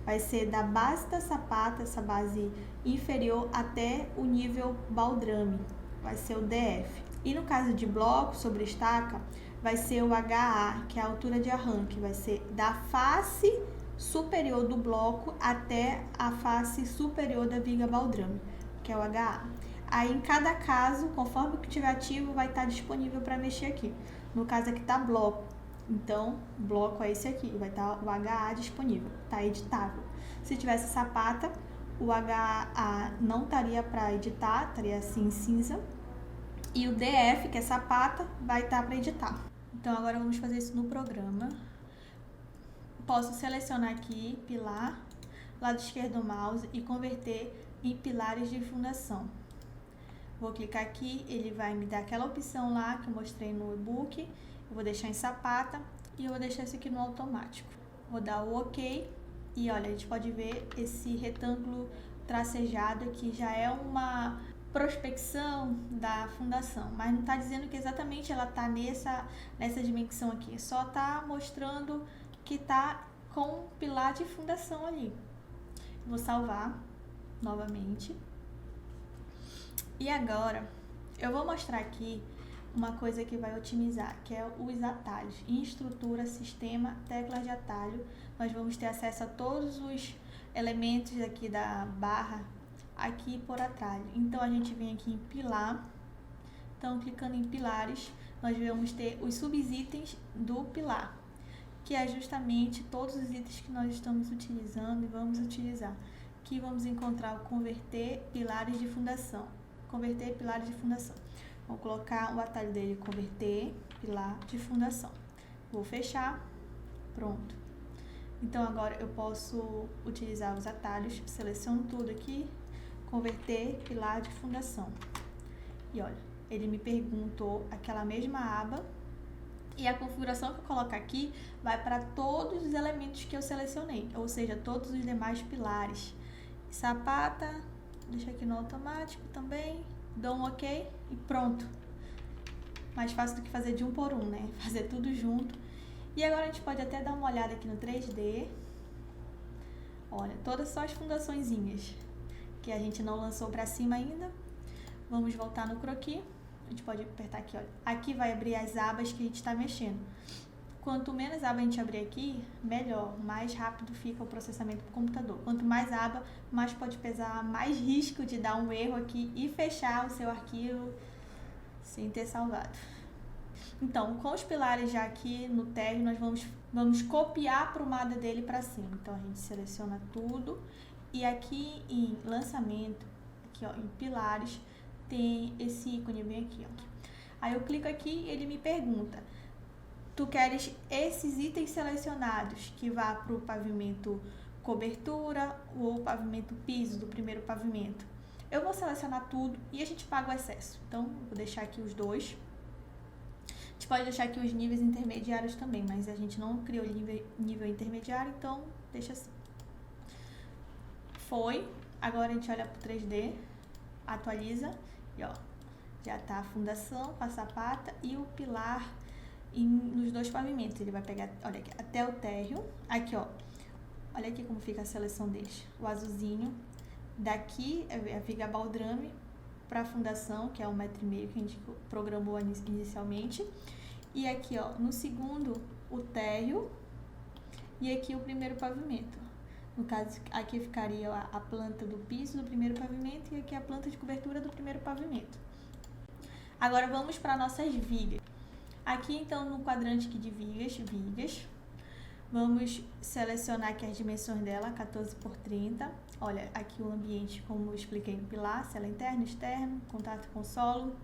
[SPEAKER 1] vai ser da base da sapata, essa base inferior, até o nível baldrame, vai ser o DF. E no caso de bloco sobre estaca, vai ser o HA, que é a altura de arranque, vai ser da face superior do bloco até a face superior da viga baldrame, que é o HA. Aí, em cada caso, conforme o que estiver ativo, vai estar disponível para mexer aqui. No caso aqui está bloco, então bloco é esse aqui, vai estar o HA disponível, está editável. Se tivesse sapata, o HA não estaria para editar, estaria assim cinza. E o DF, que é sapata, vai estar para editar. Então, agora vamos fazer isso no programa. Posso selecionar aqui, pilar, lado esquerdo do mouse e converter em pilares de fundação. Vou clicar aqui, ele vai me dar aquela opção lá que eu mostrei no e-book. Eu vou deixar em sapata e eu vou deixar isso aqui no automático. Vou dar o OK e olha, a gente pode ver esse retângulo tracejado aqui, já é uma prospecção da fundação, mas não está dizendo que exatamente ela está nessa dimensão aqui, só está mostrando que está com um pilar de fundação ali. Vou salvar novamente. E agora, eu vou mostrar aqui uma coisa que vai otimizar, que é os atalhos. Em estrutura, sistema, teclas de atalho, nós vamos ter acesso a todos os elementos aqui da barra, aqui por atalho. Então, a gente vem aqui em pilar. Então, clicando em pilares, nós vamos ter os subitens do pilar, que é justamente todos os itens que nós estamos utilizando e vamos utilizar. Aqui vamos encontrar o converter pilares de fundação. Converter pilares de fundação. Vou colocar o atalho dele, converter pilar de fundação. Vou fechar, pronto. Então agora eu posso utilizar os atalhos, seleciono tudo aqui, converter pilar de fundação. E olha, ele me perguntou aquela mesma aba e a configuração que eu colocar aqui vai para todos os elementos que eu selecionei, ou seja, todos os demais pilares. Sapata, deixa aqui no automático também, dou um OK e pronto. Mais fácil do que fazer de um por um, né? Fazer tudo junto. E agora a gente pode até dar uma olhada aqui no 3D. Olha, todas só as fundaçõezinhas que a gente não lançou para cima ainda. Vamos voltar no croquis. A gente pode apertar aqui, olha. Aqui vai abrir as abas que a gente está mexendo. Quanto menos aba a gente abrir aqui, melhor, mais rápido fica o processamento do computador. Quanto mais aba, mais pode pesar, mais risco de dar um erro aqui e fechar o seu arquivo sem ter salvado. Então, com os pilares já aqui no tag, nós vamos copiar a aprumada dele para cima. Então, a gente seleciona tudo E aqui em lançamento, aqui ó, em pilares, tem esse ícone bem aqui, ó. Aí eu clico aqui e ele me pergunta, tu queres esses itens selecionados que vá para o pavimento cobertura ou pavimento piso do primeiro pavimento? Eu vou selecionar tudo e a gente paga o excesso. Então, eu vou deixar aqui os dois. A gente pode deixar aqui os níveis intermediários também, mas a gente não criou nível intermediário, então deixa assim. Foi. Agora a gente olha para o 3D, atualiza e ó, já tá a fundação com a sapata e o pilar nos dois pavimentos. Ele vai pegar, olha aqui, até o térreo. Aqui ó, olha aqui como fica a seleção deles. O azulzinho. Daqui é a viga baldrame para a fundação, que é 1,5 m que a gente programou inicialmente. E aqui, ó, no segundo, o térreo e aqui o primeiro pavimento. No caso, aqui ficaria a planta do piso do primeiro pavimento e aqui a planta de cobertura do primeiro pavimento. Agora vamos para nossas vigas. Aqui, então, no quadrante aqui de vigas, vamos selecionar aqui as dimensões dela, 14 por 30. Olha, aqui o ambiente, como eu expliquei no pilar, se ela é interno, externo, contato com o solo.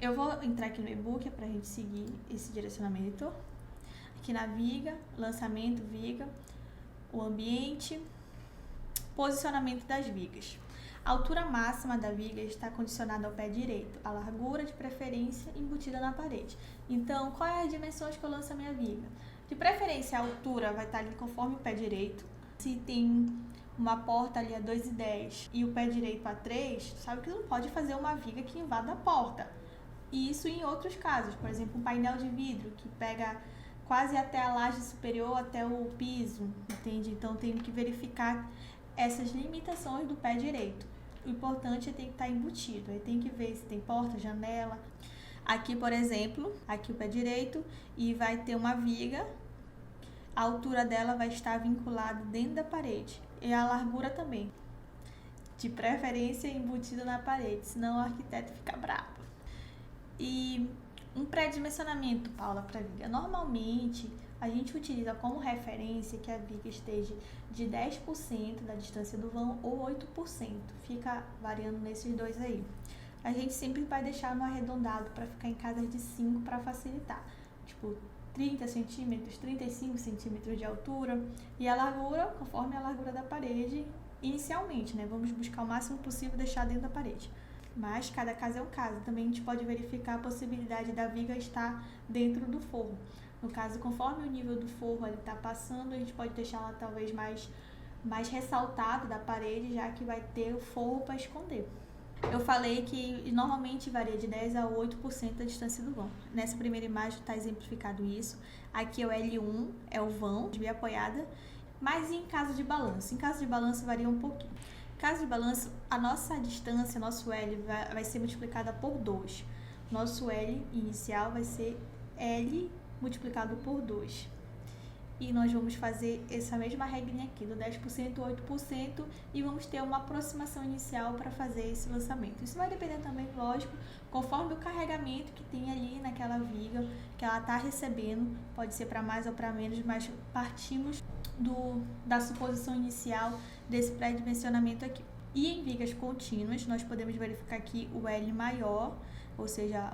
[SPEAKER 1] Eu vou entrar aqui no e-book para a gente seguir esse direcionamento. Aqui na viga, lançamento, viga, o ambiente, posicionamento das vigas. A altura máxima da viga está condicionada ao pé direito, a largura de preferência embutida na parede. Então, quais as dimensões que eu lanço a minha viga? De preferência, a altura vai estar ali conforme o pé direito. Se tem uma porta ali a 2,10 e o pé direito a 3, sabe que não pode fazer uma viga que invada a porta. E isso em outros casos, por exemplo, um painel de vidro que pega quase até a laje superior, até o piso, entende? Então, tenho que verificar essas limitações do pé direito. O importante é ter que estar embutido, aí tem que ver se tem porta, janela. Aqui, por exemplo, aqui o pé direito e vai ter uma viga, a altura dela vai estar vinculada dentro da parede e a largura também, de preferência embutida na parede, senão o arquiteto fica bravo. E um pré-dimensionamento, Paula, para viga. Normalmente, a gente utiliza como referência que a viga esteja de 10% da distância do vão ou 8%. Fica variando nesses dois aí. A gente sempre vai deixar no arredondado para ficar em casas de 5 para facilitar. Tipo, 30 centímetros, 35 centímetros de altura. E a largura, conforme a largura da parede, inicialmente, né? Vamos buscar o máximo possível deixar dentro da parede. Mas cada caso é um caso. Também a gente pode verificar a possibilidade da viga estar dentro do forro. No caso, conforme o nível do forro está passando, a gente pode deixar ela talvez mais ressaltado da parede, já que vai ter o forro para esconder. Eu falei que normalmente varia de 10 a 8% da distância do vão. Nessa primeira imagem está exemplificado isso. Aqui é o L1, é o vão de via apoiada, mas em caso de balanço? Em caso de balanço varia um pouquinho. Em caso de balanço, a nossa distância, nosso L vai ser multiplicada por 2. Nosso L inicial vai ser L multiplicado por 2. E nós vamos fazer essa mesma regrinha aqui, do 10%, 8%, e vamos ter uma aproximação inicial para fazer esse lançamento. Isso vai depender também, lógico, conforme o carregamento que tem ali naquela viga, que ela está recebendo, pode ser para mais ou para menos, mas partimos da suposição inicial desse pré-dimensionamento aqui. E em vigas contínuas, nós podemos verificar aqui o L maior, ou seja,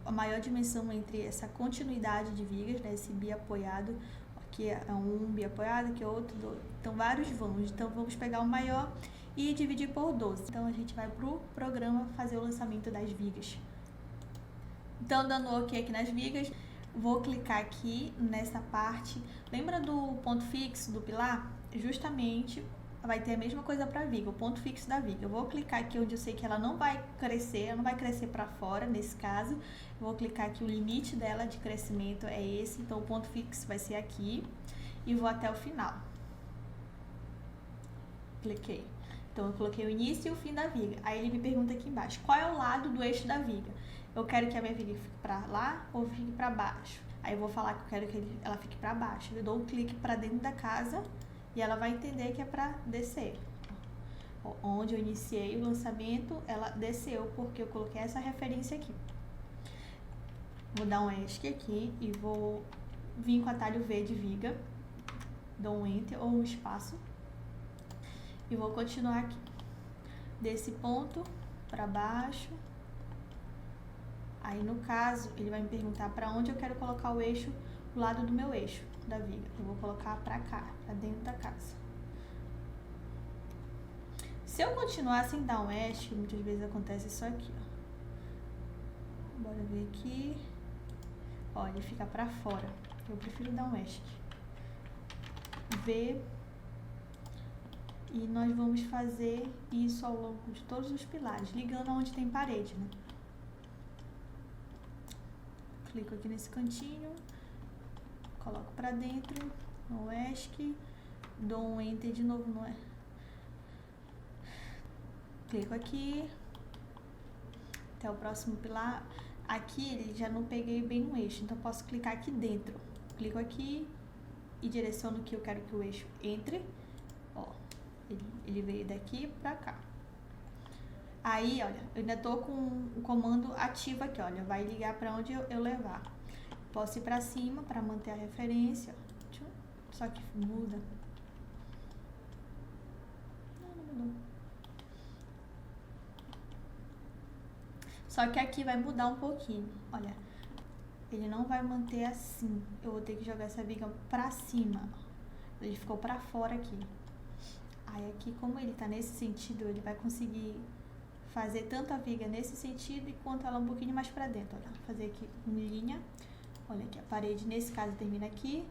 [SPEAKER 1] a maior dimensão entre essa continuidade de vigas, né, esse biapoiado, que é um biapoiado, que é outro, então vários vãos. Então vamos pegar o maior e dividir por 12. Então a gente vai para o programa fazer o lançamento das vigas. Então, dando OK aqui nas vigas, vou clicar aqui nessa parte. Lembra do ponto fixo do pilar? Justamente vai ter a mesma coisa para a viga, o ponto fixo da viga. Eu vou clicar aqui onde eu sei que ela não vai crescer para fora, nesse caso. Eu vou clicar aqui, o limite dela de crescimento é esse, então o ponto fixo vai ser aqui. E vou até o final. Cliquei. Então, eu coloquei o início e o fim da viga. Aí ele me pergunta aqui embaixo, qual é o lado do eixo da viga? Eu quero que a minha viga fique para lá ou fique para baixo? Aí eu vou falar que eu quero que ela fique para baixo. Eu dou um clique para dentro da casa e ela vai entender que é para descer. Onde eu iniciei o lançamento, ela desceu, porque eu coloquei essa referência aqui. Vou dar um ESC aqui e vou vir com o atalho V de viga. Dou um Enter ou um espaço. E vou continuar aqui. Desse ponto para baixo. Aí, no caso, ele vai me perguntar para onde eu quero colocar o eixo, do lado do meu eixo da viga. Eu vou colocar para cá, para dentro da casa. Se eu continuar sem dar um eixo, muitas vezes acontece isso aqui, ó. Bora ver aqui. Ó, ele fica para fora. Eu prefiro dar um eixo aqui. V. E nós vamos fazer isso ao longo de todos os pilares, ligando aonde tem parede, né? Clico aqui nesse cantinho, coloco pra dentro, no ESC, dou um Enter de novo no ESC. Clico aqui, até o próximo pilar. Aqui ele já não peguei bem no eixo, então posso clicar aqui dentro. Clico aqui e direciono que eu quero que o eixo entre. Ó, ele veio daqui pra cá. Aí, olha, eu ainda tô com o comando ativo aqui, olha, vai ligar para onde eu levar. Posso ir para cima para manter a referência, só que muda. Não mudou. Só que aqui vai mudar um pouquinho, olha, ele não vai manter assim, eu vou ter que jogar essa viga para cima, ele ficou para fora aqui. Aí aqui, como ele tá nesse sentido, ele vai conseguir fazer tanto a viga nesse sentido quanto ela um pouquinho mais para dentro, olha, fazer aqui uma linha, olha aqui, a parede nesse caso termina aqui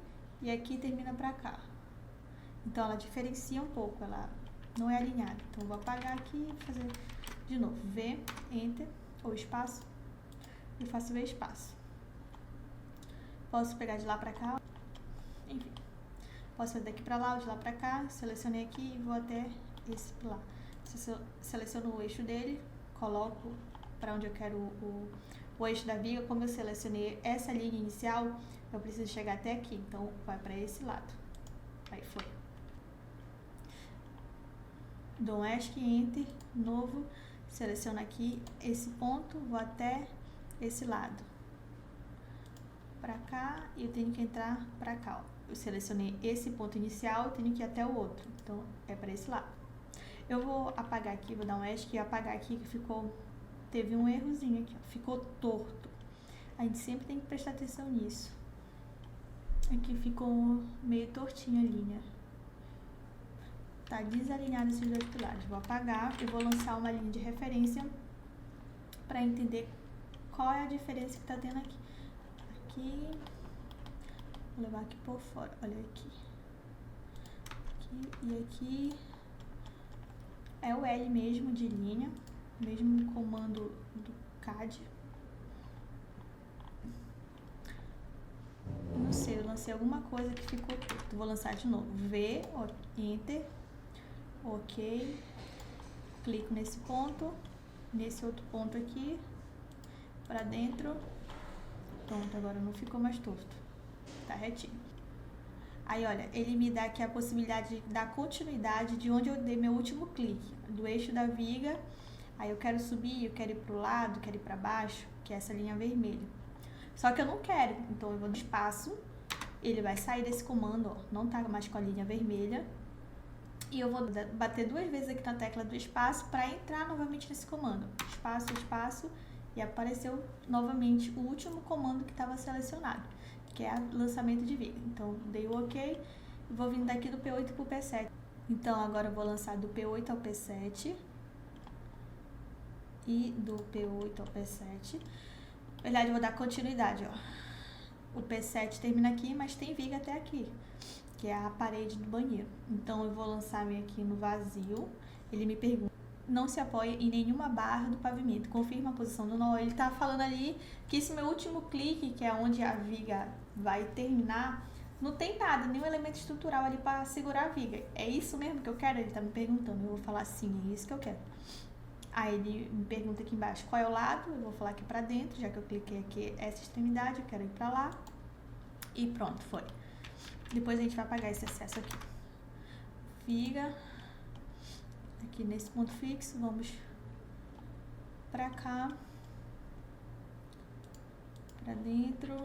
[SPEAKER 1] e aqui termina para cá, então ela diferencia um pouco, ela não é alinhada, então eu vou apagar aqui e fazer de novo, V, Enter, ou espaço, e faço V espaço, posso pegar de lá para cá, enfim, posso fazer daqui para lá ou de lá para cá, selecionei aqui e vou até esse pilar. Seleciono o eixo dele, coloco para onde eu quero o eixo da viga. Como eu selecionei essa linha inicial, eu preciso chegar até aqui, então vai para esse lado. Aí foi. Dou um ESC, Enter, novo, seleciono aqui esse ponto, vou até esse lado. Para cá e eu tenho que entrar para cá, ó. Eu selecionei esse ponto inicial, eu tenho que ir até o outro, então é para esse lado. Eu vou apagar aqui, vou dar um ESC e apagar aqui que teve um errozinho aqui, ó, ficou torto. A gente sempre tem que prestar atenção nisso. Aqui ficou meio tortinha a linha. Tá desalinhado esses dois pilares. Vou apagar e vou lançar uma linha de referência para entender qual é a diferença que tá tendo aqui. Aqui, vou levar aqui por fora, olha aqui. Aqui e aqui. É o L mesmo de linha, mesmo comando do CAD. Não sei, eu lancei alguma coisa que ficou torto. Vou lançar de novo. V, Enter, OK. Clico nesse ponto, nesse outro ponto aqui, para dentro. Pronto, agora não ficou mais torto. Tá retinho. Aí, olha, ele me dá aqui a possibilidade de dar continuidade de onde eu dei meu último clique, do eixo da viga. Aí eu quero subir, eu quero ir pro lado, quero ir para baixo, que é essa linha vermelha. Só que eu não quero, então eu vou no espaço, ele vai sair desse comando, ó, não tá mais com a linha vermelha. E eu vou bater 2 vezes aqui na tecla do espaço para entrar novamente nesse comando. Espaço, espaço, e apareceu novamente o último comando que estava selecionado, que é o lançamento de viga. Então, dei o OK e vou vir daqui do P8 para o P7. Então, agora eu vou lançar do P8 ao P7 e do P8 ao P7. Na verdade, eu vou dar continuidade, ó. O P7 termina aqui, mas tem viga até aqui, que é a parede do banheiro. Então, eu vou lançar aqui no vazio. Ele me pergunta: não se apoia em nenhuma barra do pavimento. Confirma a posição do nó. Ele tá falando ali que esse meu último clique, que é onde a viga vai terminar, não tem nada, nenhum elemento estrutural ali para segurar a viga. É isso mesmo que eu quero? Ele tá me perguntando. Eu vou falar sim, é isso que eu quero. Aí ele me pergunta aqui embaixo qual é o lado. Eu vou falar aqui para dentro, já que eu cliquei aqui essa extremidade, eu quero ir para lá. E pronto, foi. Depois a gente vai apagar esse excesso aqui. Viga. Aqui nesse ponto fixo, vamos pra cá, pra dentro,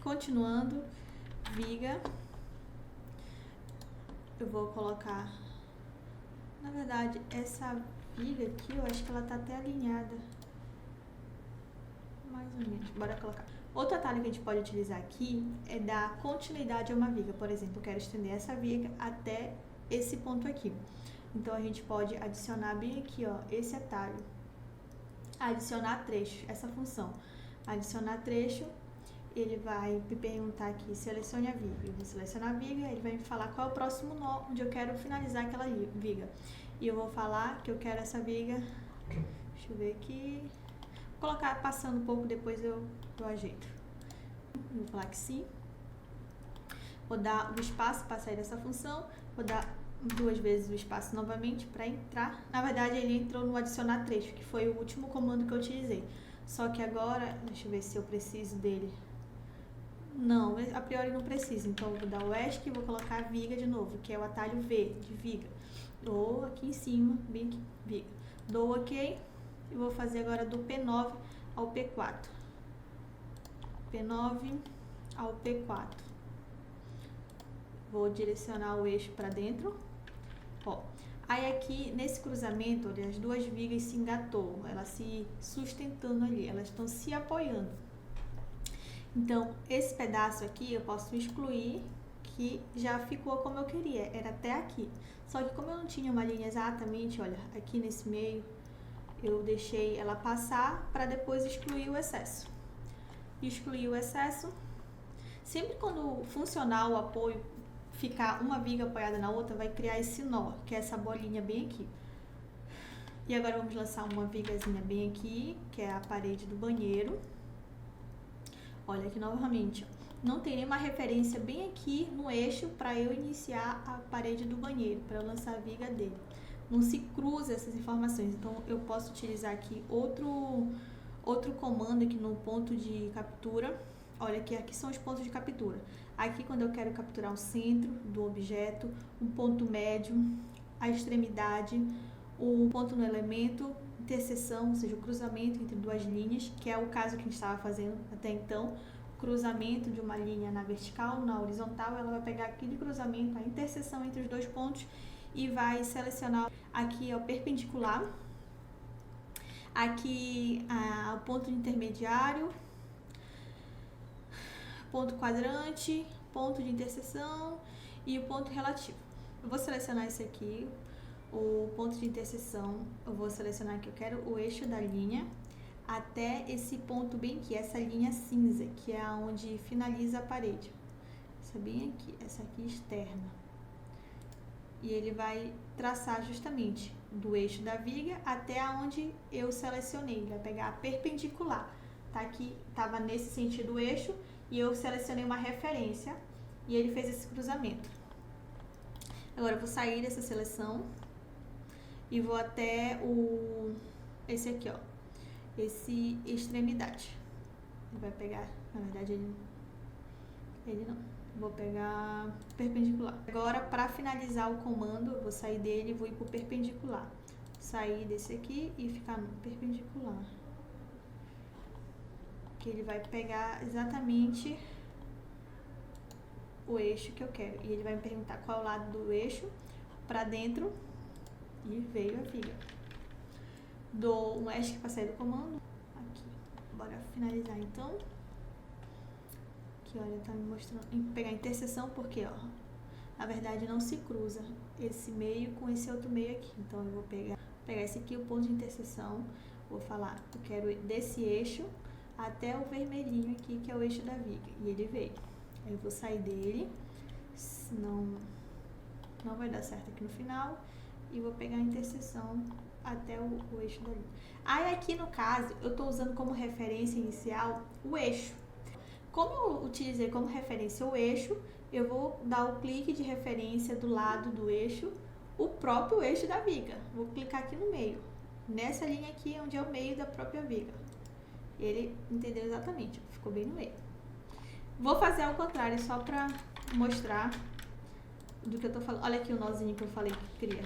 [SPEAKER 1] continuando, viga, eu vou colocar Na verdade, essa viga aqui, eu acho que ela tá até alinhada. Mais ou menos. Bora colocar. Outro atalho que a gente pode utilizar aqui é dar continuidade a uma viga. Por exemplo, eu quero estender essa viga até esse ponto aqui. Então, a gente pode adicionar bem aqui, ó, esse atalho. Adicionar trecho, essa função. Adicionar trecho, ele vai me perguntar aqui, selecione a viga. Eu vou selecionar a viga, ele vai me falar qual é o próximo nó onde eu quero finalizar aquela viga. E eu vou falar que eu quero essa viga, deixa eu ver aqui, vou colocar passando um pouco, depois eu ajeito. Vou falar que sim. Vou dar o espaço para sair dessa função, vou dar 2 vezes o espaço novamente para entrar. Na verdade, ele entrou no adicionar trecho, que foi o último comando que eu utilizei. Só que agora, deixa eu ver se eu preciso dele. Não, a priori não precisa. Então, eu vou dar o ESC e vou colocar a viga de novo, que é o atalho V, de viga. Dou aqui em cima, bem aqui, viga. Dou OK e vou fazer agora do P9 ao P4. P9 ao P4. Vou direcionar o eixo para dentro. Ó, aí aqui nesse cruzamento, olha, as 2 vigas se engatou, elas se sustentando ali, elas estão se apoiando. Então, esse pedaço aqui eu posso excluir, que já ficou como eu queria, era até aqui. Só que como eu não tinha uma linha exatamente, olha, aqui nesse meio, eu deixei ela passar para depois excluir o excesso. Excluir o excesso. Sempre quando funcionar o apoio, ficar uma viga apoiada na outra, vai criar esse nó, que é essa bolinha bem aqui. E agora vamos lançar uma vigazinha bem aqui, que é a parede do banheiro. Olha aqui novamente, ó. Não tem nenhuma referência bem aqui no eixo para eu iniciar a parede do banheiro, para eu lançar a viga dele. Não se cruza essas informações, então eu posso utilizar aqui outro comando aqui no ponto de captura. Olha aqui são os pontos de captura. Aqui quando eu quero capturar o centro do objeto, um ponto médio, a extremidade, o ponto no elemento, interseção, ou seja, o cruzamento entre 2 linhas, que é o caso que a gente estava fazendo até então. Cruzamento de uma linha na vertical, na horizontal, ela vai pegar aquele cruzamento, a interseção entre os 2 pontos e vai selecionar aqui é o perpendicular, aqui o ponto de intermediário, ponto quadrante, ponto de interseção e o ponto relativo. Eu vou selecionar esse aqui, o ponto de interseção, eu vou selecionar que eu quero o eixo da linha até esse ponto bem aqui, essa linha cinza, que é onde finaliza a parede. Essa bem aqui, essa aqui externa. E ele vai traçar justamente do eixo da viga até onde eu selecionei. Ele vai pegar a perpendicular. Tá aqui, estava nesse sentido o eixo, e eu selecionei uma referência e ele fez esse cruzamento. Agora eu vou sair dessa seleção e vou até esse aqui, ó, esse extremidade. Ele vai pegar, na verdade ele não. Vou pegar perpendicular. Agora, para finalizar o comando, eu vou sair dele e vou ir pro perpendicular. Sair desse aqui e ficar no perpendicular. Que ele vai pegar exatamente o eixo que eu quero. E ele vai me perguntar qual é o lado do eixo, para dentro, e veio a viga. Dou um ESC para sair do comando. Aqui. Bora finalizar então. Aqui, olha, tá me mostrando. Tem que pegar a interseção porque, ó, na verdade não se cruza esse meio com esse outro meio aqui. Então eu vou pegar esse aqui, o ponto de interseção. Vou falar, eu quero desse eixo até o vermelhinho aqui, que é o eixo da viga. E ele veio. Aí eu vou sair dele, senão não vai dar certo aqui no final. E vou pegar a interseção até o eixo da linha. Aí aqui no caso, eu tô usando como referência inicial o eixo. Como eu utilizei como referência o eixo, eu vou dar o clique de referência do lado do eixo, o próprio eixo da viga. Vou clicar aqui no meio, nessa linha aqui, onde é o meio da própria viga. Ele entendeu exatamente, ficou bem no meio. Vou fazer ao contrário, só pra mostrar do que eu tô falando. Olha aqui o nozinho que eu falei que cria.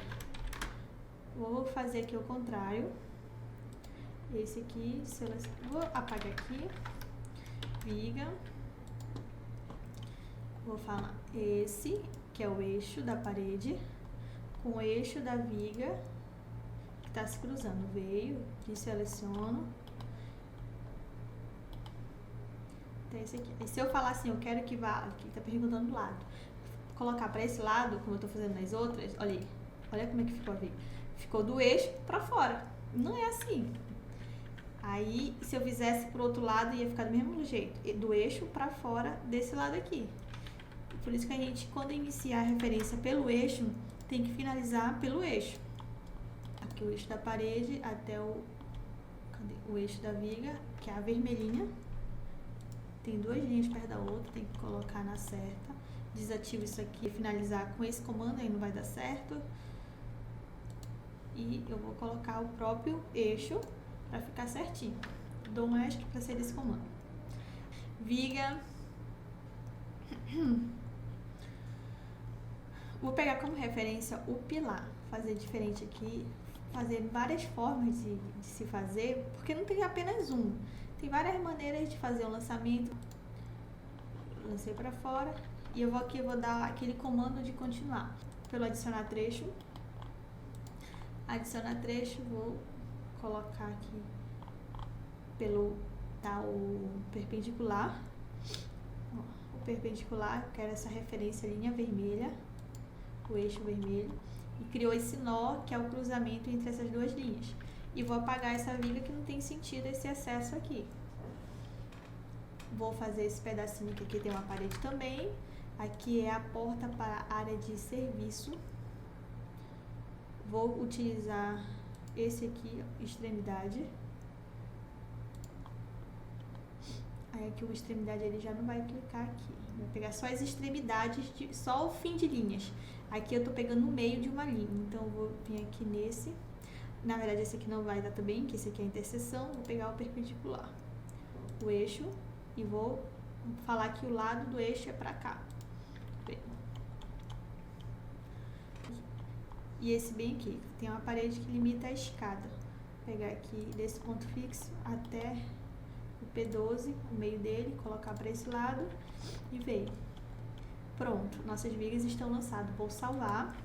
[SPEAKER 1] Vou fazer aqui ao contrário. Esse aqui, vou apagar aqui. Viga. Vou falar esse, que é o eixo da parede, com o eixo da viga que está se cruzando. Veio, aqui seleciono. Tem esse aqui. E se eu falar assim, eu quero que vá, aqui tá perguntando do lado, colocar para esse lado, como eu tô fazendo nas outras, olha aí, olha como é que ficou a viga. Ficou do eixo para fora. Não é assim. Aí, se eu fizesse pro outro lado, ia ficar do mesmo jeito, do eixo para fora desse lado aqui. Por isso que a gente, quando iniciar a referência pelo eixo, tem que finalizar pelo eixo. Aqui o eixo da parede até o eixo da viga, que é a vermelhinha. Tem duas linhas perto da outra, tem que colocar na certa. Desativo isso aqui, finalizar com esse comando, aí não vai dar certo. E eu vou colocar o próprio eixo para ficar certinho. Dou um ESC para ser esse comando. Viga. Vou pegar como referência o pilar. Fazer diferente aqui. Fazer várias formas de se fazer, porque não tem apenas um. Tem várias maneiras de fazer o lançamento. Lancei para fora. E eu vou dar aquele comando de continuar. Pelo adicionar trecho. Adicionar trecho, vou colocar aqui pelo o perpendicular. O perpendicular, quero essa referência linha vermelha, o eixo vermelho. E criou esse nó, que é o cruzamento entre essas duas linhas. E vou apagar essa viga que não tem sentido esse excesso aqui. Vou fazer esse pedacinho que aqui tem uma parede também. Aqui é a porta para a área de serviço. Vou utilizar esse aqui, extremidade. Aí aqui o extremidade ele já não vai clicar aqui. Vai pegar só as extremidades, só o fim de linhas. Aqui eu tô pegando no meio de uma linha. Então eu vou vir aqui nesse. Na verdade esse aqui não vai dar também, que esse aqui é a interseção. Vou pegar o perpendicular. O eixo. E vou falar que o lado do eixo é pra cá. E esse bem aqui, tem uma parede que limita a escada. Vou pegar aqui desse ponto fixo até o P12, o meio dele, colocar para esse lado e veio. Pronto, nossas vigas estão lançadas. Vou salvar.